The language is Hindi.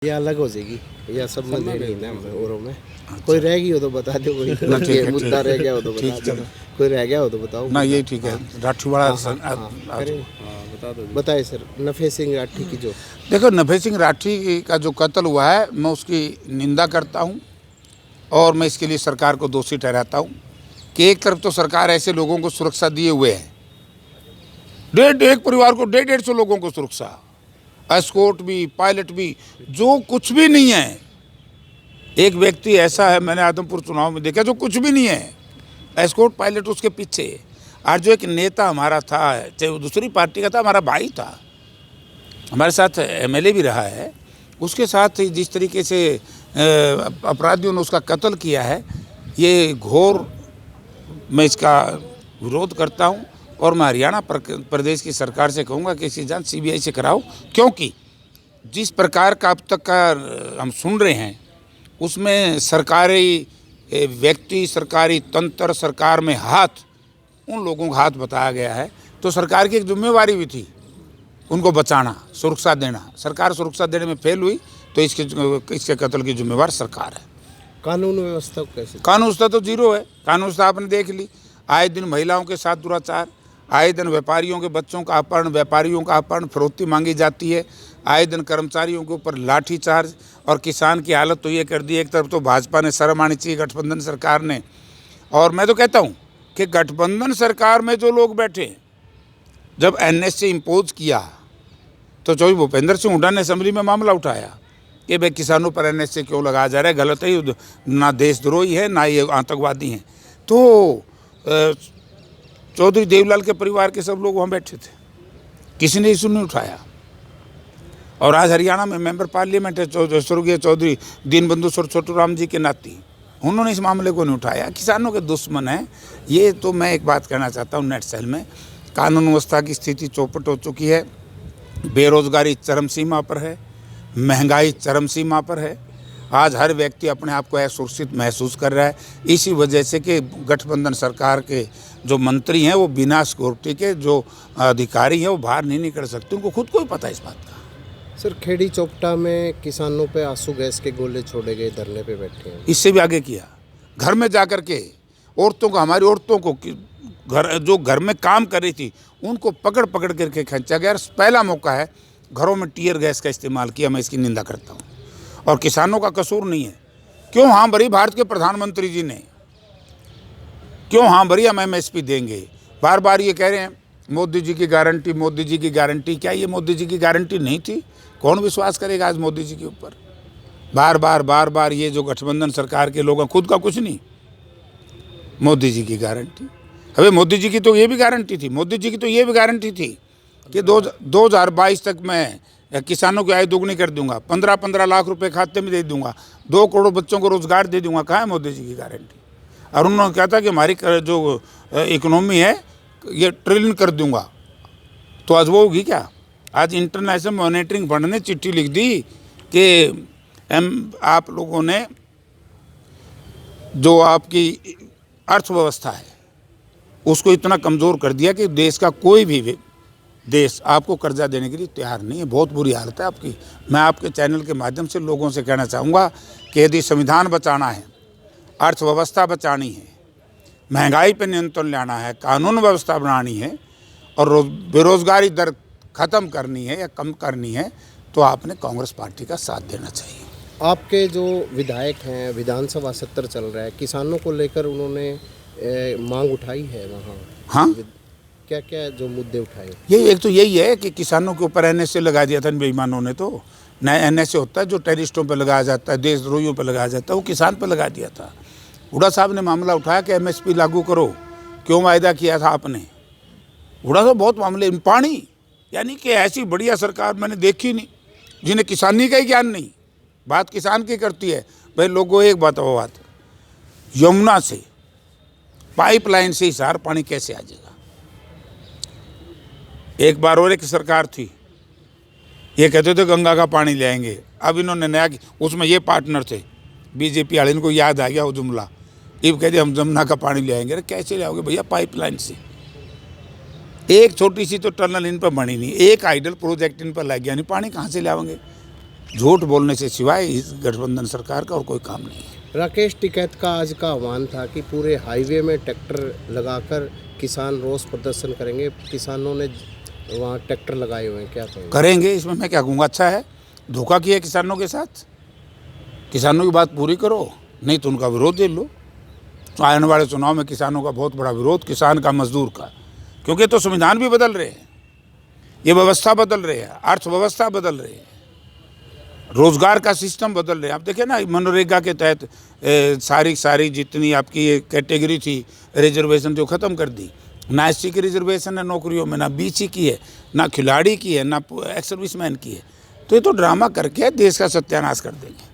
ये अलग हो जाएगी या सब में दे रही ना औरों में कोई रह गई हो तो बता दो, कोई मुद्दा रह गया हो तो बता दो, कोई रह गया हो तो बताओ ना। ये ठीक है। राठी वाला बता दो, बताइए सर। नफे सिंह राठी की जो देखो, नफे सिंह राठी का जो कत्ल हुआ है, मैं उसकी निंदा करता हूँ और मैं इसके लिए सरकार को दोषी ठहराता हूँ कि एक तरफ तो सरकार ऐसे लोगों को सुरक्षा दिए हुए है, एक परिवार को 150 लोगों को सुरक्षा, एस्कॉर्ट भी, पायलट भी, जो कुछ भी नहीं है। एक व्यक्ति ऐसा है, मैंने आदमपुर चुनाव में देखा, जो कुछ भी नहीं है, एस्कॉर्ट पायलट उसके पीछे। और जो एक नेता हमारा था, चाहे वो दूसरी पार्टी का था, हमारा भाई था, हमारे साथ एमएलए भी रहा है, उसके साथ जिस तरीके से अपराधियों ने उसका कत्ल किया है, ये घोर, मैं इसका विरोध करता हूँ। और मैं हरियाणा प्रदेश की सरकार से कहूँगा कि इसकी जांच सीबीआई से कराओ, क्योंकि जिस प्रकार का अब तक का हम सुन रहे हैं, उसमें सरकारी व्यक्ति, सरकारी तंत्र, सरकार में हाथ, उन लोगों का हाथ बताया गया है। तो सरकार की एक जिम्मेवारी भी थी उनको बचाना, सुरक्षा देना। सरकार सुरक्षा देने में फेल हुई, तो इसके कत्ल की जिम्मेवार सरकार है। कानून व्यवस्था कैसे? कानून व्यवस्था तो जीरो है। कानून व्यवस्था आपने देख ली, आए दिन महिलाओं के साथ दुराचार, आए दिन व्यापारियों के बच्चों का अपहरण, व्यापारियों का अपहरण, फिरौती मांगी जाती है, आए दिन कर्मचारियों के ऊपर लाठीचार्ज। और किसान की हालत तो ये कर दी, एक तरफ तो भाजपा ने शर्म आनी चाहिए, गठबंधन सरकार ने। और मैं तो कहता हूँ कि गठबंधन सरकार में जो लोग बैठे, जब एनएसए इम्पोज किया तो चौधरी भूपेंद्र सिंह हुड्डा ने असेंबली में मामला उठाया कि भाई किसानों पर एनएसए क्यों लगाया जा रहा है, गलत है, ना देशद्रोही है, ना ये आतंकवादी हैं। तो चौधरी देवलाल के परिवार के सब लोग वहाँ बैठे थे, किसी ने इशू नहीं उठाया। और आज हरियाणा में मेंबर पार्लियामेंट है स्वर्गीय चौधरी दीनबंधु सर छोटू राम जी के नाती, उन्होंने इस मामले को नहीं उठाया। किसानों के दुश्मन हैं ये। तो मैं एक बात कहना चाहता हूँ, नेट सेल में कानून व्यवस्था की स्थिति चौपट हो चुकी है, बेरोजगारी चरम सीमा पर है, महंगाई चरम सीमा पर है। आज हर व्यक्ति अपने आप को असुरक्षित महसूस कर रहा है, इसी वजह से कि गठबंधन सरकार के जो मंत्री हैं वो बिना सिक्योरिटी के, जो अधिकारी हैं वो बाहर नहीं निकल सकते, उनको खुद को ही पता है इस बात का। सर, खेड़ी चौपटा में किसानों पे आंसू गैस के गोले छोड़े गए, धरने पे बैठे हैं। इससे भी आगे किया, घर में जा कर के औरतों को, हमारी औरतों को, जो घर में काम कर रही थी, उनको पकड़ पकड़ करके खींचा गया। पहला मौका है, घरों में टीयर गैस का इस्तेमाल किया, मैं इसकी निंदा करता हूँ। और किसानों का कसूर नहीं है। क्यों हाँ भरी भारत के प्रधानमंत्री जी ने, क्यों हाँ भरी हम एमएसपी देंगे? बार बार ये कह रहे हैं मोदी जी की गारंटी, मोदी जी की गारंटी। क्या ये मोदी जी की गारंटी नहीं थी? कौन विश्वास करेगा आज मोदी जी के ऊपर? बार बार ये जो गठबंधन सरकार के लोग हैं, खुद का कुछ नहीं, मोदी जी की गारंटी। अबे मोदी जी की तो ये भी गारंटी थी, मोदी जी की तो ये भी गारंटी थी कि 2022 तक मैं किसानों की आय दोगुनी कर दूंगा, 15-15 लाख रुपए खाते में दे दूंगा, 2 करोड़ बच्चों को रोजगार दे दूंगा। कहाँ है मोदी जी की गारंटी? और उन्होंने कहा था कि हमारी जो इकोनॉमी है ये ट्रिलियन कर दूंगा। तो आज वो होगी क्या? आज इंटरनेशनल मॉनेटरिंग फंड ने चिट्ठी लिख दी कि आप लोगों ने जो आपकी अर्थव्यवस्था है उसको इतना कमज़ोर कर दिया कि देश का कोई भी देश आपको कर्जा देने के लिए तैयार नहीं है। बहुत बुरी हालत है आपकी। मैं आपके चैनल के माध्यम से लोगों से कहना चाहूँगा कि यदि संविधान बचाना है, अर्थव्यवस्था बचानी है, महंगाई पर नियंत्रण लाना है, कानून व्यवस्था बनानी है और बेरोजगारी दर ख़त्म करनी है या कम करनी है, तो आपने कांग्रेस पार्टी का साथ देना चाहिए। आपके जो विधायक हैं, विधानसभा सत्र चल रहा है, किसानों को लेकर उन्होंने मांग उठाई है वहाँ? हाँ, क्या क्या जो मुद्दे उठाए? यही एक तो यही है कि किसानों के ऊपर एनएसए लगा दिया था बेईमानों ने। तो नया एनएसए होता है जो टेररिस्टों पर लगाया जाता है, देशद्रोहियों पर लगाया जाता है, वो किसान पर लगा दिया था। हुड्डा साहब ने मामला उठाया कि एमएसपी लागू करो, क्यों वायदा किया था आपने? हुड्डा साहब बहुत मामले, पानी, यानी कि ऐसी बढ़िया सरकार मैंने देखी नहीं जिन्हें किसानी का ही ज्ञान नहीं, बात किसान की करती है। भाई लोगों, एक बात वो बात, यमुना से पाइपलाइन से हिसार पानी कैसे आ जाएगा? एक बार और एक सरकार थी, ये कहते थे गंगा का पानी ले आएंगे। अब इन्होंने नया, उसमें ये पार्टनर थे बीजेपी वाले, इनको याद आ गया वो जुमला, ये कहते हम जमुना का पानी ले आएंगे। अरे कैसे ले आओगे भैया? पाइपलाइन से। एक छोटी सी तो टनल इन पर बनी नहीं, एक आइडल प्रोजेक्ट इन पर लग गया नहीं, पानी कहाँ से ले आओगे? झूठ बोलने से सिवाय इस गठबंधन सरकार का और कोई काम नहीं है। राकेश टिकैत का आज का आह्वान था कि पूरे हाईवे में ट्रैक्टर लगाकर किसान रोष प्रदर्शन करेंगे। किसानों ने वहाँ ट्रैक्टर लगाए हुए हैं, क्या कहेंगे? करेंगे, इसमें मैं क्या कहूँगा। अच्छा है, धोखा किया किसानों के साथ। किसानों की बात पूरी करो, नहीं तो उनका विरोध दे लो। तो आने वाले चुनाव में किसानों का बहुत बड़ा विरोध, किसान का, मजदूर का, क्योंकि तो संविधान भी बदल रहे हैं, ये व्यवस्था बदल रही है, अर्थव्यवस्था बदल रही है, रोजगार का सिस्टम बदल रहे हैं। आप देखें ना, मनरेगा के तहत सारी जितनी आपकी ये कैटेगरी थी रिजर्वेशन जो ख़त्म कर दी। ना एससी की रिजर्वेशन है नौकरियों में, ना बीसी की है, ना खिलाड़ी की है, ना एक्स सर्विसमैन की है। तो ये तो ड्रामा करके देश का सत्यानाश कर देंगे।